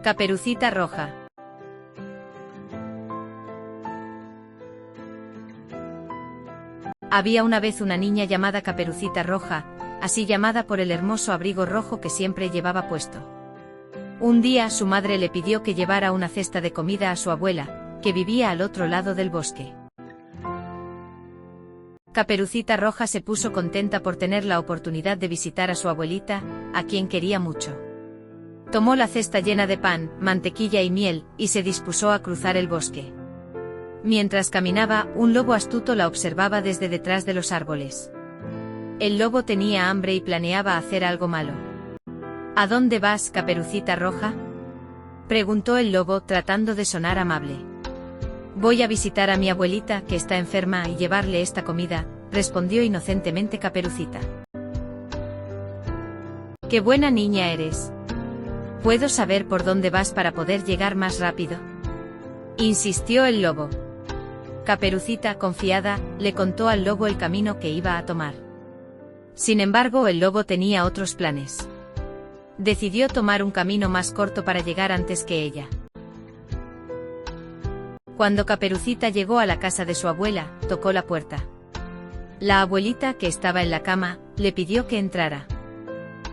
Caperucita Roja. Había una vez una niña llamada Caperucita Roja, así llamada por el hermoso abrigo rojo que siempre llevaba puesto. Un día su madre le pidió que llevara una cesta de comida a su abuela, que vivía al otro lado del bosque. Caperucita Roja se puso contenta por tener la oportunidad de visitar a su abuelita, a quien quería mucho. Tomó la cesta llena de pan, mantequilla y miel, y se dispuso a cruzar el bosque. Mientras caminaba, un lobo astuto la observaba desde detrás de los árboles. El lobo tenía hambre y planeaba hacer algo malo. ¿A dónde vas, Caperucita Roja?, preguntó el lobo tratando de sonar amable. Voy a visitar a mi abuelita, que está enferma, y llevarle esta comida, respondió inocentemente Caperucita. ¡Qué buena niña eres! ¿Puedo saber por dónde vas para poder llegar más rápido?, insistió el lobo. Caperucita, confiada, le contó al lobo el camino que iba a tomar. Sin embargo, el lobo tenía otros planes. Decidió tomar un camino más corto para llegar antes que ella. Cuando Caperucita llegó a la casa de su abuela, tocó la puerta. La abuelita, que estaba en la cama, le pidió que entrara.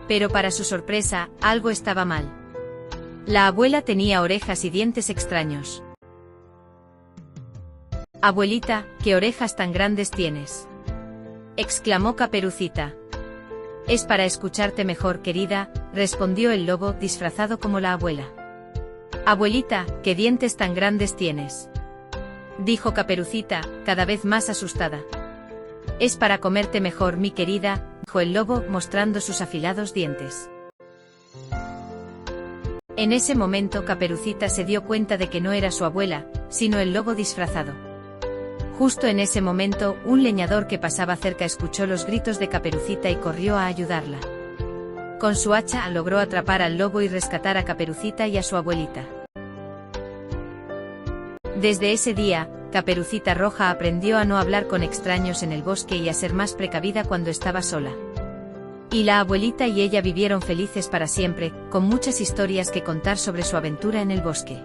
Pero para su sorpresa, algo estaba mal. La abuela tenía orejas y dientes extraños. «Abuelita, ¿qué orejas tan grandes tienes?», exclamó Caperucita. «Es para escucharte mejor, querida», respondió el lobo disfrazado como la abuela. «Abuelita, ¿qué dientes tan grandes tienes?», dijo Caperucita, cada vez más asustada. «Es para comerte mejor, mi querida», dijo el lobo mostrando sus afilados dientes. En ese momento Caperucita se dio cuenta de que no era su abuela, sino el lobo disfrazado. Justo en ese momento, un leñador que pasaba cerca escuchó los gritos de Caperucita y corrió a ayudarla. Con su hacha logró atrapar al lobo y rescatar a Caperucita y a su abuelita. Desde ese día, Caperucita Roja aprendió a no hablar con extraños en el bosque y a ser más precavida cuando estaba sola. Y la abuelita y ella vivieron felices para siempre, con muchas historias que contar sobre su aventura en el bosque.